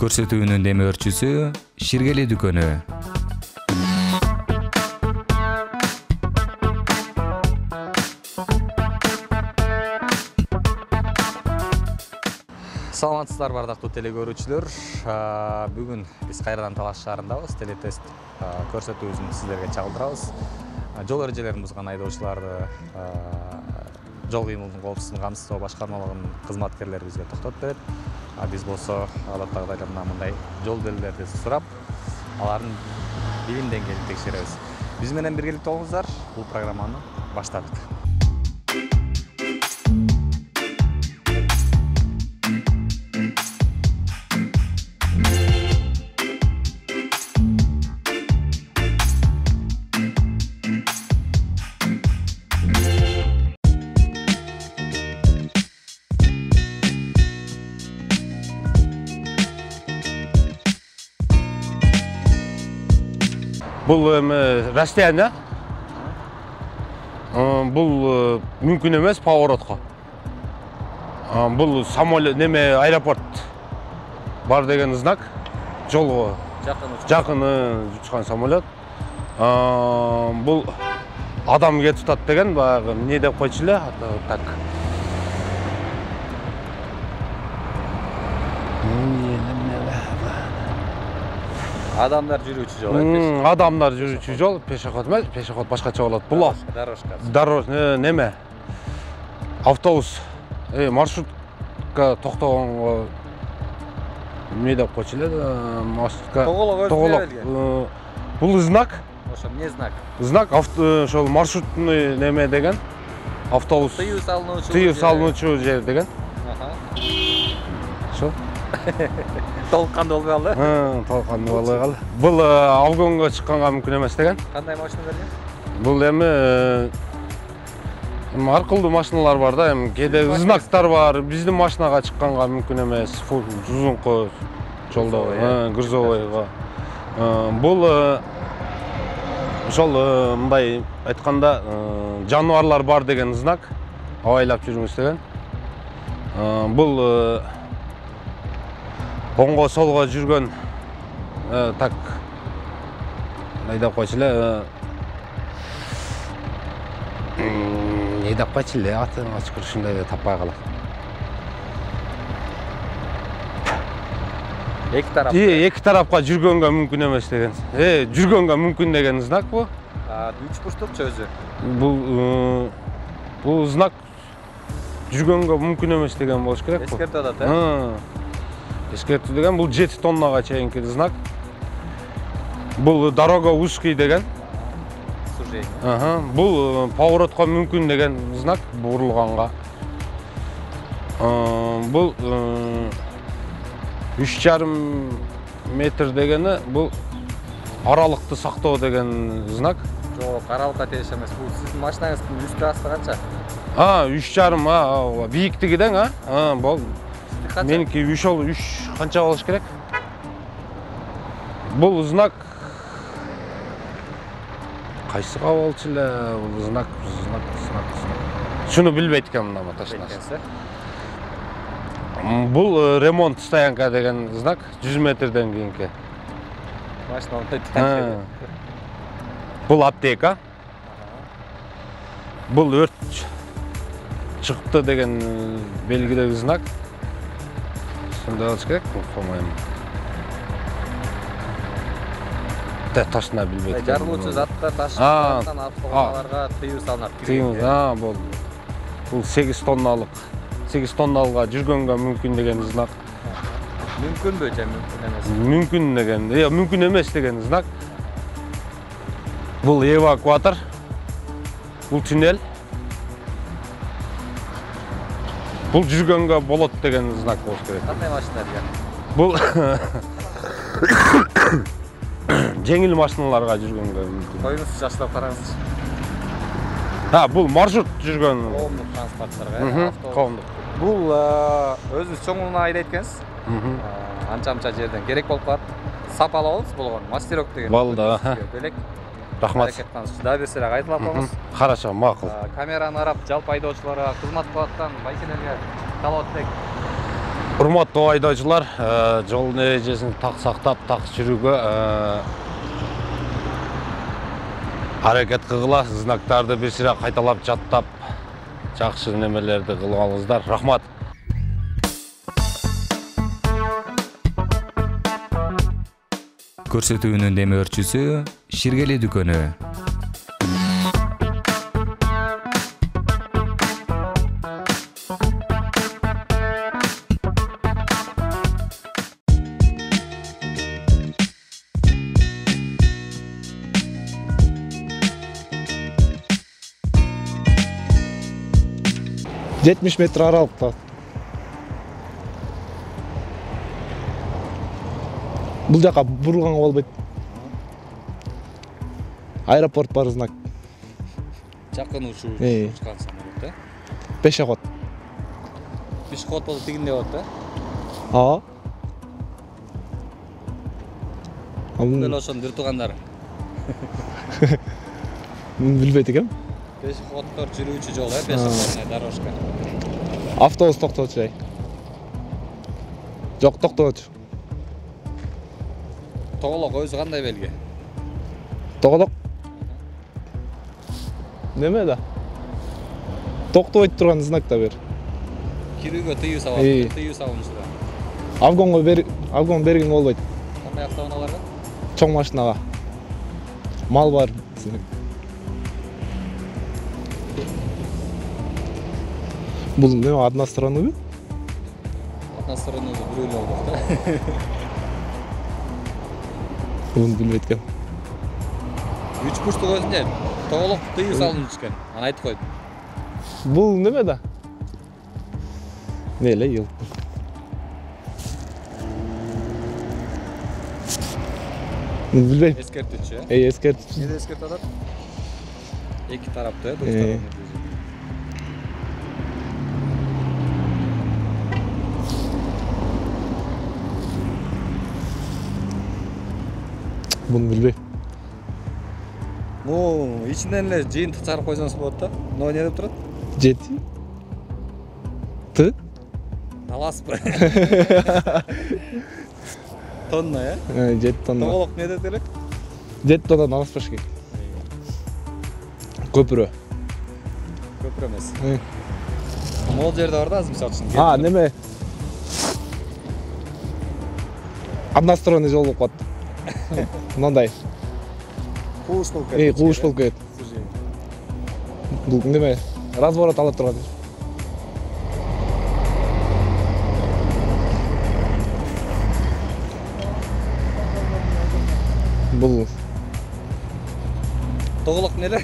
Көрсөтүүнүн демөөрчүсү Ширгели дүкөнү. Саламатсыздар бардактуу телекөрүүчүлөр. Бүгүн биз кайрадан Талаш шаарындабыз. Телетест көрсөтүүсүн сиздерге чагылдырабыз. Жол эрежелерин бузган айдоочуларды жол кыймылынын коопсуздугун камсыздоо башкармалыгынын кызматкерлери бизге токтотуп берет. Биз болсо адаттагыдай мындай жол белгилерди сурап, алардын билим деңгээлин текшеребиз. Биз менен биргеликте болуңуздар. Бул программаны баштадык. Бұл расстояние, бұл мүмкін емес поворотқа. Бұл самолет, аэропорт бар деген знак, жолға жақын ұшқан самолет. Бұл адам кетіп тұтады деген, не деп қойшылы? Так. Адамдар жүрүүчү жол. Адамдар жүрүүчү жол, пешоход эмес, пешоход башкача болот. Бул дорожка. Автобус, маршрутка токтогонго эмне деп койчу эле, маршрутка тоголок. Бул знак. Ошо эмне знак? Знак ошол маршрутный неме деген. Автобус. Тыюу салынуучу жер деген. Ошо. Толканды болбой калды. Толканды болбой калды. Бул алгонго чыкканга мүмкүн эмес деген. Кандай машина берген? Бул эми аркылдуу машиналар бар да, эми кээде знактар бар. Биздин машинага чыкканга мүмкүн эмес. Узунку жолдо, грузовойго. Бул ошол мындай айтканда жаныбарлар бар деген знак. Абайлап жүрүңүз деген. Бул оңго солго жүргөн так айдап койчу эле. Не деп койчу эле, атын ачкыр ушундай эле таппай калат. Эки тарапка жүргөнгө мүмкүн эмес деген. Жүргөнгө мүмкүн деген знак бу. Үч бурчтукчу өзү. Бул знак жүргөнгө мүмкүн эмес деген болуш керек. Эскертип атат, Эскертүү деген бул 7 тоннага чейинки знак. Бул дорога узкий деген. Бул поворотко мүмкүн деген знак бурулганга. Бул 3,5 метр дегени бул аралыкты сактоо деген знак. Жок, аралыкка тийиш эмес. Бул сиздин машинаңыздын үстү асты канча? 3,5 бийиктиги дең, бул меники 3 канча болуш керек? Бул знак кайсыга болчу эле? Бул знак. Шуну билбейт экенмин ама точно. Бул ремонт стоянка деген знак 100 метрден кийинки. Машина Бул аптека. Бул өрт чыкты деген белгилеги знак. Сондай болуш керек, по-моему. Точно билбейт. Жарылуучу заттар ташкан автоунааларга тыюу салынат. Бул 8 тонналык жүргөнгө мүмкүн деген знак. Мүмкүнбү же мүмкүн эмес? Мүмкүн деген, мүмкүн эмес деген знак. Бул эвакуатор. Бул туннель. Бул жүргөнгө болот деген знак болуш керек. Кандай машина деген? Бул жеңил машиналарга жүргөнгө мүмкүн. Коюңуз жаштап караңызчы. Бул маршрут жүргөн Коомдук транспорттарга, коомдук. Бул өзүңүз чоңуна айдайт экенсиз. Анча-мынча жерден керек болуп калат. Сапалы болуңуз болгон, мастерок деген. Болду, Белек. Рахмат. Да берсерээк айтылып коңуз. Хорошо, макул. Камераны карап, жалпы айдоочуларга, кызмат кылып аткан байкелерге талап этек. Урматтуу айдоочулар, жол эрежесин так сактап, так жүрүүгө аракет кылгыла, знактарды бир сыйра кайталап жаттап, жакшы немелерди кылып алыңыздар. Рахмат. Көрсөтүүнүн демөөрчүсү Ширгели дүкөнү. Жетmiş metre aralıkta. Бұл жаққа бұрылғанға болбайды. Аэропорт бар знак. Жакын учкан самолет, да? Пешеход. Пешеход болуп тигинде болот, да? Aa. Дел ошону бир туугандар. Билбейт экем. Пешеходдор жүрүүчү жол, пешеходная дорожка. Автобус токтотчу жай. Жок, токтотчу. Тоголок өзү кандай белги? Тоголок. Неме да? Токтобойт турган знак да бер. Кирүүгө тыюу салат, тыюу салынчу да. Авгон берген болбойт. Кандай автоунааларга? Чоң машинага. Мал бар. Бұл не односторонний? Односторонний бирөөлүү болот, да? Bunu bilmeyet ekem. Үч бурчтук өзүнө тоголок тыюу салынчу экен. Аны айтып койду. Бұл неме да? Не эле ел. Билбейм. Эскертүүчү, Эскертүүчү. Эмне эскертип атат? Эки тараптуу, двусторонний. Bunu bilbeyim. Ичинен эле жыйынтык чыгарып койсоңуз болот да. Мына эмне деп турат? Жети. Ты? Аласпы. Тонна, Жети тонна. Тоголок эмне деп элек? Жети тоннадан алыспаш керек. Көпүрө. Көпүрө эмес. Могул жерде бар да азыр мисалы үчүн. Неме? Односторонний жол болуп калат. Мындай. Кууш болуп кетет. Кууш болуп кетет. Бул неме? Разворот алып турган. Бул Тоголок эмне эле?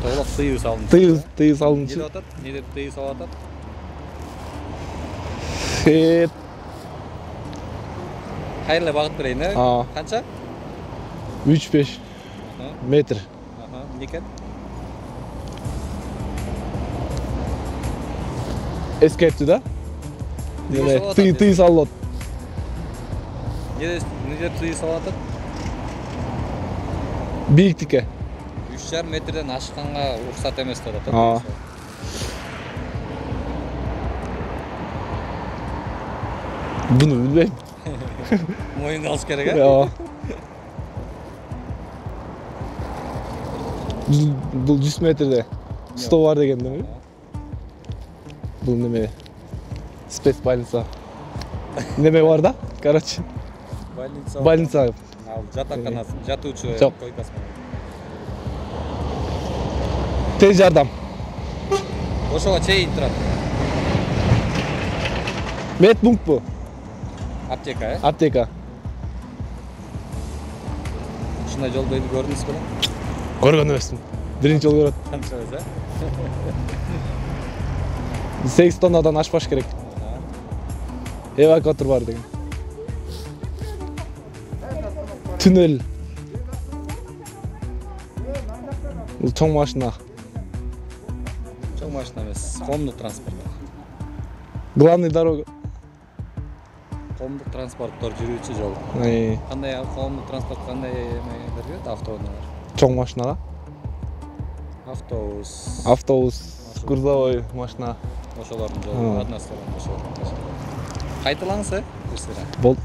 Тоголок тыюу салынчу. тыйы салынчу. Эмне деп атат? Эмне деп тыюу салып атат? Кайра багыт берейин, Канча? 3-5 метр. Эмне экен? Эскертүү да? Тыйы салып. Эмне деп тыюу салып атат? Бийиктикке. 3,5 метрден ашканга уруксат эмес деп атат. Bunu bilbeyim. Моюнга алыш керек, Бұл 100 метрде 100 бар деген деме? Бұл неме? Спецбольница. Неме бар да? Короче. Больница. Ал жатаканасы, жатуучу койкасы. Тез жардам. Ошого чейин турат. Медпункт бу. Аптека, Аптека. Ушундай жол бойду көрдүңүз беле? Көргөн эмесмин. Биринчи жолу көрөт. Канча өзү? 8 тоннадан ашпаш керек. Эвакуатор бар деген. Туннель. Бул чоң машина. Чоң машина эмес, коомдук транспорт. Главный дорога. Коомдук транспорттор жүрүүчү жол. Кандай коомдук транспорт кандай эме берет автоунаалар? Чоң машинага. Автобус. Автобус, грузовой машина. Ошолордун жолу одна сторона ошол. Кайталаңыз, бир сыйра. Болду.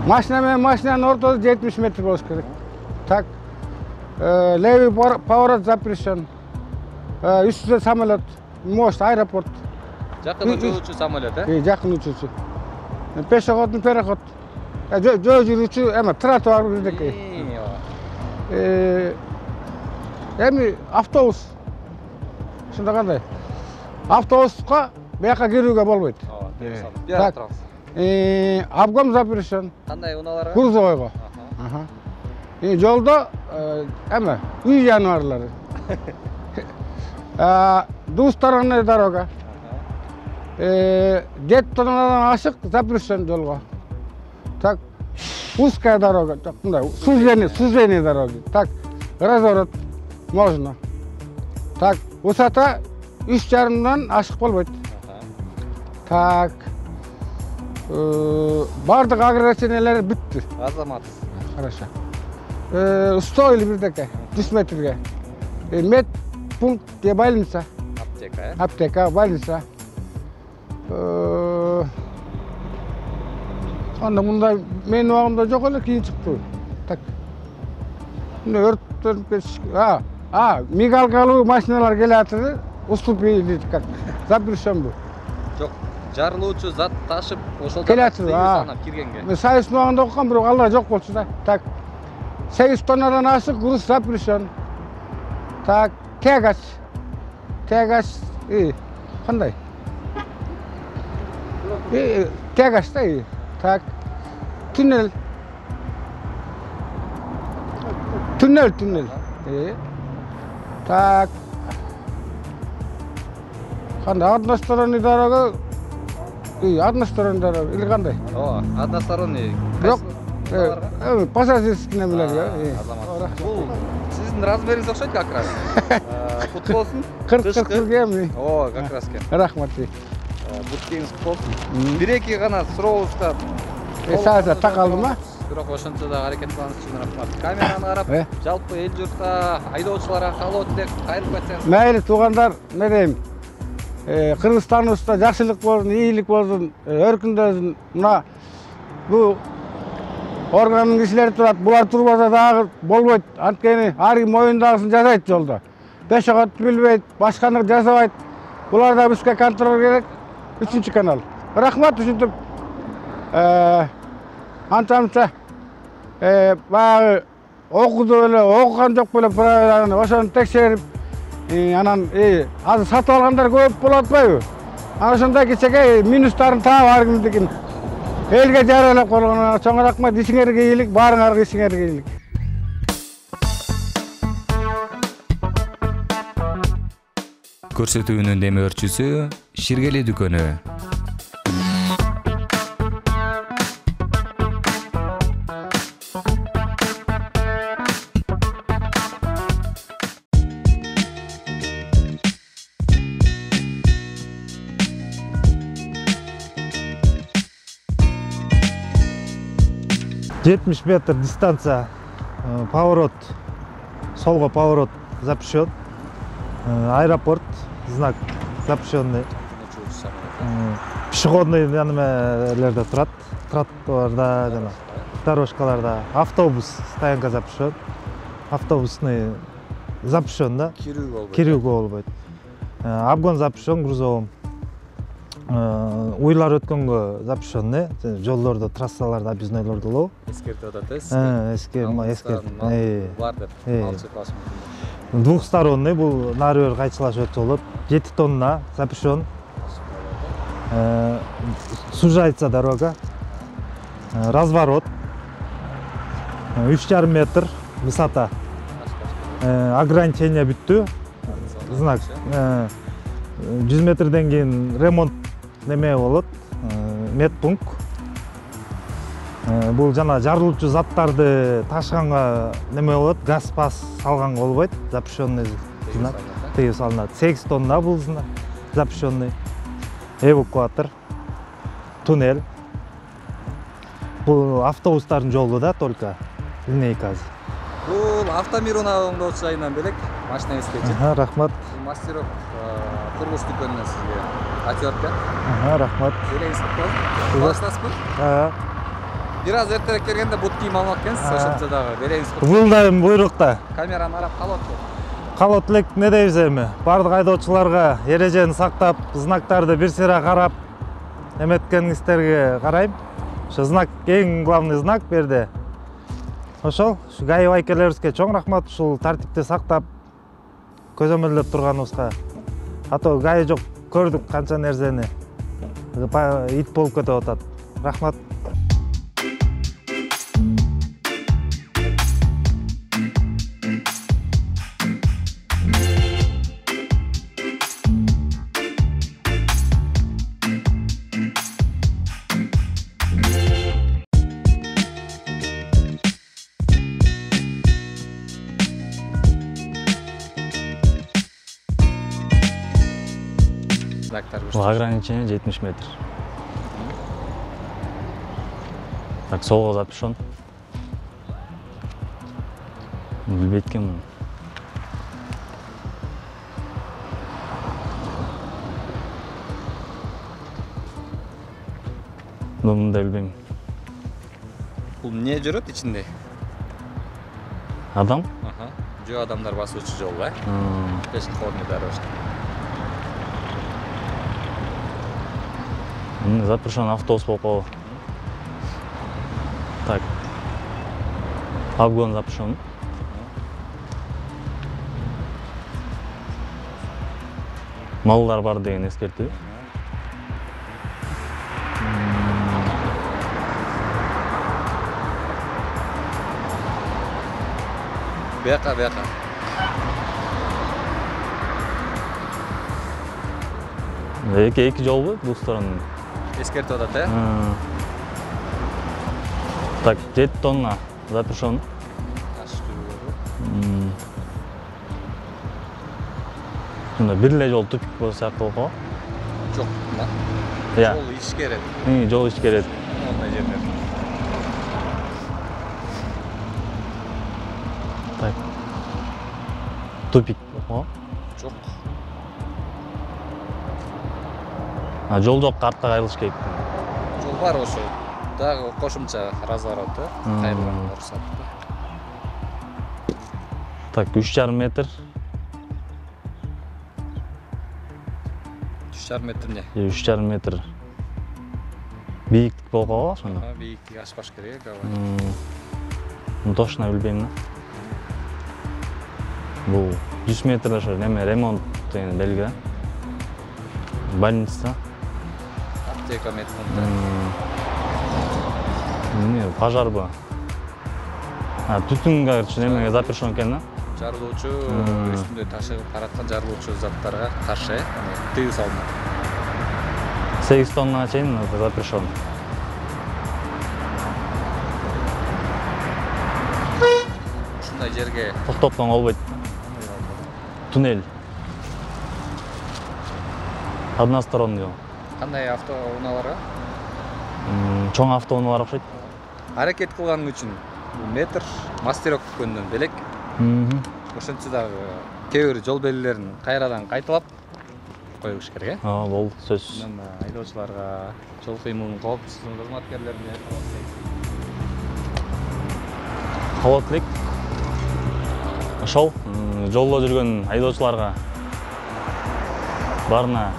Машина мен машинанын ортосу 70 метр болуш керек. Так. Левый поворот запрещен. Үстүнө самолет. Мост аэропорт. Жакын учуучу самолет, Жакын учуучу. Пешеходдун переход. Жөө жүрүүчү эме тротуар бирдеке. Эми автобус. Ушунда кандай? Автобуска бияка кирүүгө болбойт. Так. Обгон запрещен. Кандай унааларга? Грузовойго. Жолдо эме үй жаныбарлары. Двусторонняя дорога. Детонадан ашык запрещен жолго. Так. Узкая дорога. Так, мындай сужение дороги. Так. Разворот можно. Так. Высота 3,5-дан ашык болбойт. Так. Бардык ограничениялар бүтті. Азамат. Хорошо. 100 или бирдеке, 100 метрге. Медпункт где больница. Аптека, Аптека, больница. Анда мындай менин убагымда жок эле, кийин чыкты. Так. Өрттөнүп кетиш. Мигалкалуу машиналар келатыр. Уступи дейт как. Запрещен бу. Жок. Жарылуучу зат ташып ошол Келатыр. санап киргенге. Мен сайыс убагында окугам, бирок алар жок болчу да. Так. 8 тоннадан ашык груз запрещен. Так, тягач. Тягач, кандай? Тягач да. Так. Туннель. Туннель. Так. Кандай односторонний дорога? Односторонний дорога или кандай? Односторонний. Жок. Пассажирский немелер. Бул сиздин размериңиз окшойт как раз. Кут болсун. 40 кем. Как раз кен. Рахмат. Буткеңиз кут болсун. Бир-эки гана сурообузга Саат такалды ма? бирок ошончо да аракет кылганыңыз үчүн рахмат. Камераны карап, жалпы эл журтка, айдоочуларга каалоо тилек кайрылып кетсеңиз. Мейли туугандар, не дейм? Кыргызстаныбызда жакшылык болсун, ийгилик болсун, өркүндөсүн. Мына бул органдын кишилери турат, булар турбаса дагы болбойт. Анткени ар ким моюндагысын жасайт жолдо. Пешеходду билбейт, башканы жасабайт. Булар да бизге контроль керек. 3 канал. Рахмат ушинтип анча баягы окуду эле, окуган жок беле правиланы ошону текшерип, анан азыр сатып алгандар көп болуп атпайбы? Анан ошондой кичинекей минустарын таап ар кимдикин элге жарыялап койгонуна чоң рахмат. Ишиңерге ийгилик, баарыңарга ишиңерге ийгилик. Көрсөтүүнүн демөөрчүсү Ширгели дүкөнү. «70 метр дистанция, поворот, солго поворот запрещен, аэропорт, знак запрещенный, пешеходный немелерде турат, тротуарда жана дорожкаларда, автобус стоянка запрещен, автобусный запрещен да, кирүүгө болбойт, обгон запрещен грузовым. Уйлар өткөнгө запрещенный, жолдордо, трассаларда объезднойлордо болобу. Эскертип атат, бар деп алчыклаш мүмкүн. Двухсторонний, бул нары бери кайчылашып өтүп болот. 7 тонна запрещен. Сужается дорога. Разворот. 3,5 метр высота. Ограничение бүттү. Знак. 100 метрден кийин ремонт неме болот, медпункт. Бул жана жарылуучу заттарды ташыганга неме болот, газ салганга болбойт, запрещенный знак. Тыюу салынат. 8 тонна бул запрещенный. Эвакуатор, туннель. Бул автобустардын жолу да только линейкасы. Бул автомирон оңдоочу жайынан белек машина эскечи. Рахмат. Мастерок кургуз дүкөнүнөн сизге отвертка. Рахмат. Берейсизби? Баштасызбы? Бир аз эртерээк келгенде бут кийим алмак экенсиз, ошончо дагы берейсизби? Бул да буйрукта. Камераны карап калат. Калат элек не дейбиз эми? Бардык айдоочуларга эрежени сактап, знактарды бир сыйра карап, эметкениңиздерге карайм. Ошо знак эң главный знак берди. Ошол ГАИ байкелерибизге чоң рахмат, ушул тартипти сактап көзөмөлдөп турганыбызга. Ато ГАИ жок, көрдүк канча нерсени. Ит болуп кетип атат. Рахмат. Ограничение 70 метр. Так, солға запишен. Билбейт экенмин. Муну да билбейм. Бул эмне жүрөт ичинде? Адам? Жөө адамдар басуучу жол, пешеходный дорожка. Запрещен автобус болуп калды. Так. Обгон запрещен. Малдар бар деген эскертүү. Бияка. Эки жол бул сторонун. Эскертип атат, Так, 7 тонна запрещен. Бир эле жол тупик болсо сыяктуу болуп калат. Жок, жол ишкерет. Жол ишкерет. Ондай жерлер. Так. Тупик болуп Жок. Жол жок, артка кайрылыш керек. Жол бар ошо. Дагы кошумча разворот, кайрылган уруксат. Так, 3,5 метр. 3,5 метр эмне? 3,5 метр. Бийиктик болуп калган ошондо. Бийиктик ашпаш керек, Точно билбейм да. Бул 100 метр ошо неме ремонт деген белги. Больница. Аптека медпункт. Пожарбы. Түтүн короче немеге запрещен экен да. Жарылуучу үстүндө ташыгып бараткан жарылуучу заттарга каршы тыюу салынат. 8 тоннага чейин запрещен. Ушундай жерге Токтоткон болбойт. Туннель. Односторонний. кандай автоунааларга? Чоң автоунаалар окшойт. Аракет кылганың үчүн бул метр мастерок дүкөнүнөн белек. Ошентсе дагы кээ бир жол белгилерин кайрадан кайталап коюш керек, Болду, сөз. Айдоочуларга, жол кыймылынын коопсуздугун кызматкерлерине Кабат элек. Ошол жолдо жүргөн айдоочуларга баарына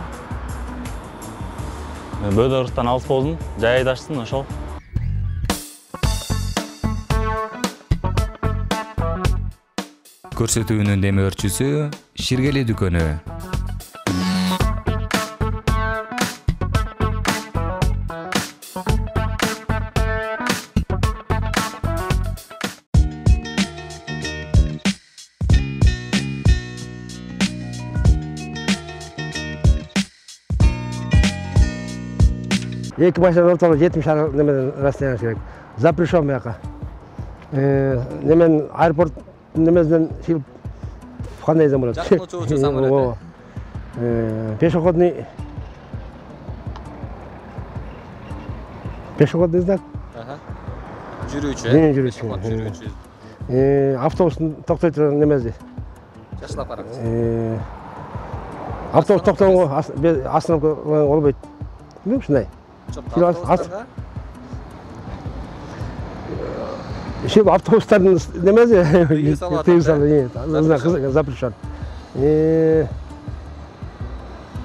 бөөдө ырыстан алыс болсун, жай айдашсын, ошол. Көрсөтүүнүн демөөрчүсү Ширгели дүкөнү. 2 машина орталығы 70 шақырым немеден расстояние керек. Запрещен бұяққа. Немен аэропорт немезден қандай езен болады? Жақын ұшуы самолет. Пешеходный знак. Жүрүүчү, Жүрүүчү. Автобустун токтой турган немеси. Жашылап барабыз. Автобус токтогонго остановка болбойт. Билем ушундай. Şimdi avtobusların nemezi? Запрещен.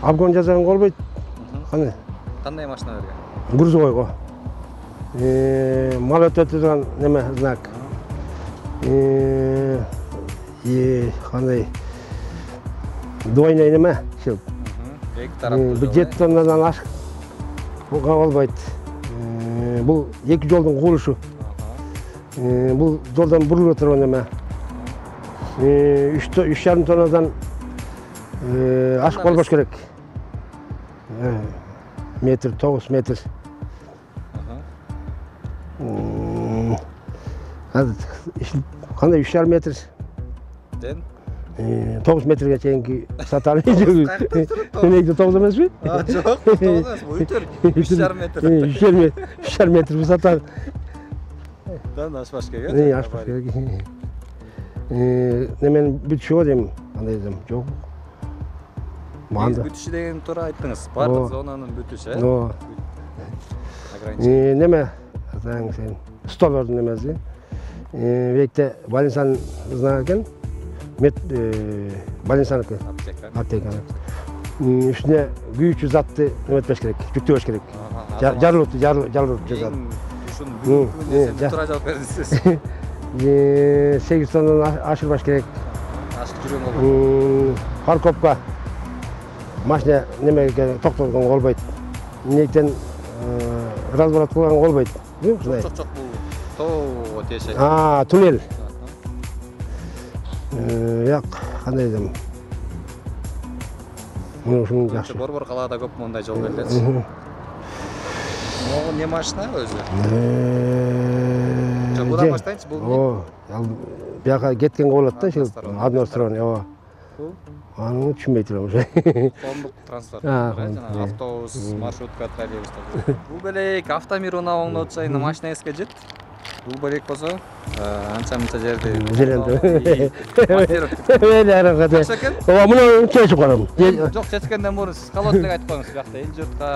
Обгон жасаған болбойт. Кандай машина берген? Грузовойго. Мал өтө турган неме знак. Кандай двойной неме? Эки тараптуу. Бул 7 тоннадан ашык болбойт. Бул эки жолдун курулушу. Бул жолдан бурулуп турган неме. 3,5 тоннадан ашык болбош керек. Метр, 9 метр. Қандай 3,5 метр? 9 метрге чейинки сатары. Негде 9 емес пе? Жоқ, 9 емес, өтір. 3,5 метр. 3,5 метр бұл сатары. Ашпаш керек? Ашпаш керек. Немен бүтші дейм, қандай дейм, жоқ. Бүтіші деген тура айттыңыз, барлық зонаның бүтіші. Неме, столардың немесі. Векте больницаны знак екен. Больницаныкі. Аптеканы. Үстіне күйші затты неметпеш керек, жүктебеш керек. Жарылып жазады. Ушын бүгін тура жауап бердіңіз. 8 тоннадан ашырбаш керек. Ашып жүрген болбойт. Парковка. Машина немеге тоқтолған болбойт. Нектен разворот кылган болбойт. Жоқ, бұл тоо тиешет. Туннель. Яқ, қандай дем. Ушун жакшы. Борбор калаада көп мондай жол берилет. Могу не машина өзү? Будан баштайынчы бул. Бияка кеткен болот да, односторонний. Аны түшүнбөй турам уже. Коомдук транспорт, автобус, маршрутка, троллейбустар. Бул белек автомир унааңда отчайын машина эске жет. Бул белек болсо, анча-мынча жерде. Жеренде. Жакшы экен? Муну чечип коем. Жок, чечкенден мурун сиз калат эле айтып коюңуз биякта эл журтка,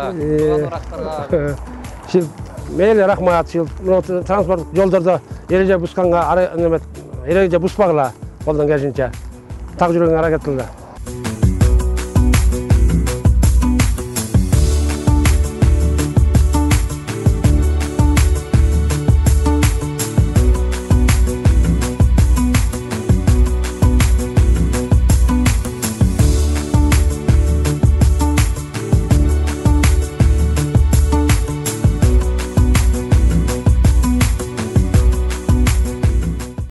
турган Сиз мейли рахмат, сиз транспорт жолдордо эреже бусканга эреже буспагыла колдон келишинче. Так жүргөнгө аракет кылгыла.